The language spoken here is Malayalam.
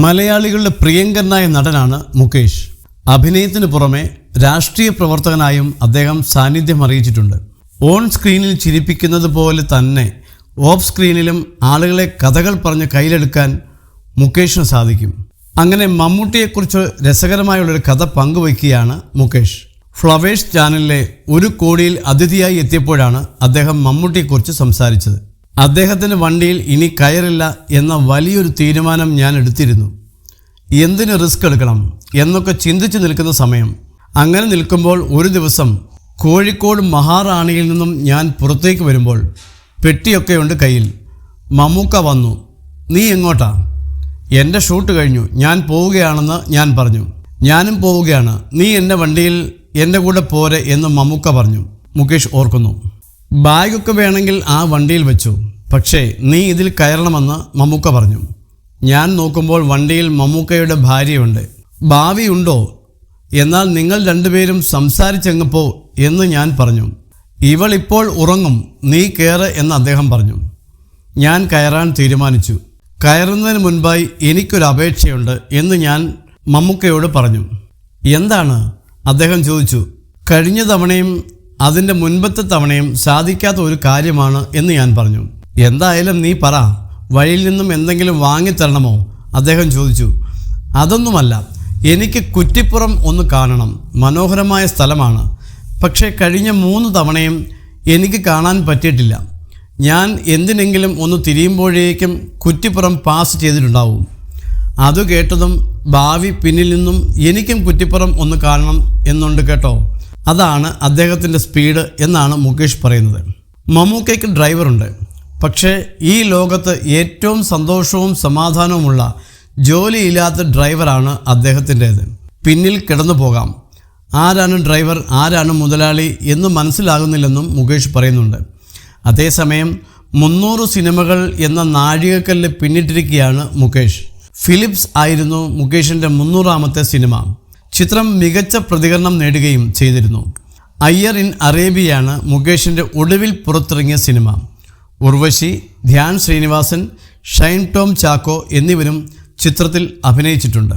മലയാളികളുടെ പ്രിയങ്കരനായ നടനാണ് മുകേഷ്. അഭിനയത്തിന് പുറമെ രാഷ്ട്രീയ പ്രവർത്തകനായും അദ്ദേഹം സാന്നിധ്യം അറിയിച്ചിട്ടുണ്ട്. ഓൺ സ്ക്രീനിൽ ചിരിപ്പിക്കുന്നത് പോലെ തന്നെ ഓഫ് സ്ക്രീനിലും ആളുകളെ കഥകൾ പറഞ്ഞ് കയ്യിലെടുക്കാൻ മുകേഷിന് സാധിക്കും. അങ്ങനെ മമ്മൂട്ടിയെക്കുറിച്ച് രസകരമായുള്ളൊരു കഥ പങ്കുവയ്ക്കുകയാണ് മുകേഷ്. ഫ്ലവേഴ്സ് ചാനലിലെ 1 കോടിയിൽ അതിഥിയായി എത്തിയപ്പോഴാണ് അദ്ദേഹം മമ്മൂട്ടിയെക്കുറിച്ച് സംസാരിച്ചത്. അദ്ദേഹത്തിൻ്റെ വണ്ടിയിൽ ഇനി കയറില്ല എന്ന വലിയൊരു തീരുമാനം ഞാൻ എടുത്തിരുന്നു. എന്തിന് റിസ്ക് എടുക്കണം എന്നൊക്കെ ചിന്തിച്ച് നിൽക്കുന്ന സമയം. അങ്ങനെ നിൽക്കുമ്പോൾ ഒരു ദിവസം കോഴിക്കോട് മഹാറാണിയിൽ നിന്നും ഞാൻ പുറത്തേക്ക് വരുമ്പോൾ പെട്ടിയൊക്കെയുണ്ട് കയ്യിൽ. മമ്മൂക്ക വന്നു. നീ എങ്ങോട്ടാ? എൻ്റെ ഷൂട്ട് കഴിഞ്ഞു, ഞാൻ പോവുകയാണെന്ന് ഞാൻ പറഞ്ഞു. ഞാനും പോവുകയാണ്, നീ എൻ്റെ വണ്ടിയിൽ എൻ്റെ കൂടെ പോരെ എന്ന് മമ്മൂക്ക പറഞ്ഞു. മുകേഷ് ഓർക്കുന്നു. ബാഗൊക്കെ വേണമെങ്കിൽ ആ വണ്ടിയിൽ വെച്ചു, പക്ഷേ നീ ഇതിൽ കയറണമെന്ന് മമ്മൂക്ക പറഞ്ഞു. ഞാൻ നോക്കുമ്പോൾ വണ്ടിയിൽ മമ്മൂക്കയുടെ ഭാര്യയുണ്ട്. ഭാവിയുണ്ടോ? എന്നാൽ നിങ്ങൾ രണ്ടുപേരും സംസാരിച്ചെങ്ങ് പോ എന്ന് ഞാൻ പറഞ്ഞു. ഇവളിപ്പോൾ ഉറങ്ങും, നീ കയറ് എന്ന് അദ്ദേഹം പറഞ്ഞു. ഞാൻ കയറാൻ തീരുമാനിച്ചു. കയറുന്നതിന് മുൻപായി എനിക്കൊരു അപേക്ഷയുണ്ട് എന്ന് ഞാൻ മമ്മൂക്കയോട് പറഞ്ഞു. എന്താണ്? അദ്ദേഹം ചോദിച്ചു. കഴിഞ്ഞ തവണയും അതിൻ്റെ മുൻപത്തെ തവണയും സാധിക്കാത്ത ഒരു കാര്യമാണ് എന്ന് ഞാൻ പറഞ്ഞു. എന്തായാലും നീ പറ, വഴിയിൽ നിന്നും എന്തെങ്കിലും വാങ്ങിത്തരണമോ? അദ്ദേഹം ചോദിച്ചു. അതൊന്നുമല്ല, എനിക്ക് കുറ്റിപ്പുറം ഒന്ന് കാണണം. മനോഹരമായ സ്ഥലമാണ്. പക്ഷേ കഴിഞ്ഞ 3 തവണയും എനിക്ക് കാണാൻ പറ്റിയിട്ടില്ല. ഞാൻ എന്തിനെങ്കിലും ഒന്ന് തിരിയുമ്പോഴേക്കും കുറ്റിപ്പുറം പാസ് ചെയ്തിട്ടുണ്ടാവും. അത് കേട്ടതും ഭാവി പിന്നിൽ നിന്നും എനിക്കും കുറ്റിപ്പുറം ഒന്ന് കാണണം എന്നുണ്ട് കേട്ടോ. അതാണ് അദ്ദേഹത്തിൻ്റെ സ്പീഡ് എന്നാണ് മുകേഷ് പറയുന്നത്. മമ്മൂക്കയ്ക്ക് ഡ്രൈവറുണ്ട്. പക്ഷേ ഈ ലോകത്ത് ഏറ്റവും സന്തോഷവും സമാധാനവുമുള്ള ജോലിയില്ലാത്ത ഡ്രൈവറാണ് അദ്ദേഹത്തിൻ്റേത്. പിന്നിൽ കിടന്നു പോകാം. ആരാണ് ഡ്രൈവർ, ആരാണ് മുതലാളി എന്ന് മനസ്സിലാകുന്നില്ലെന്നും മുകേഷ് പറയുന്നുണ്ട്. അതേസമയം 300 സിനിമകൾ എന്ന നാഴികക്കല്ല് പിന്നിട്ടിരിക്കുകയാണ് മുകേഷ്. ഫിലിപ്സ് ആയിരുന്നു മുകേഷിൻ്റെ 300ാമത്തെ സിനിമ. ചിത്രം മികച്ച പ്രതികരണം നേടുകയും ചെയ്തിരുന്നു. അയ്യർ ഇൻ അറേബ്യയാണ് മുകേഷിൻ്റെ ഒടുവിൽ പുറത്തിറങ്ങിയ സിനിമ. ഉർവശി, ധ്യാൻ ശ്രീനിവാസൻ, ഷൈൻ ടോം ചാക്കോ എന്നിവരും ചിത്രത്തിൽ അഭിനയിച്ചിട്ടുണ്ട്.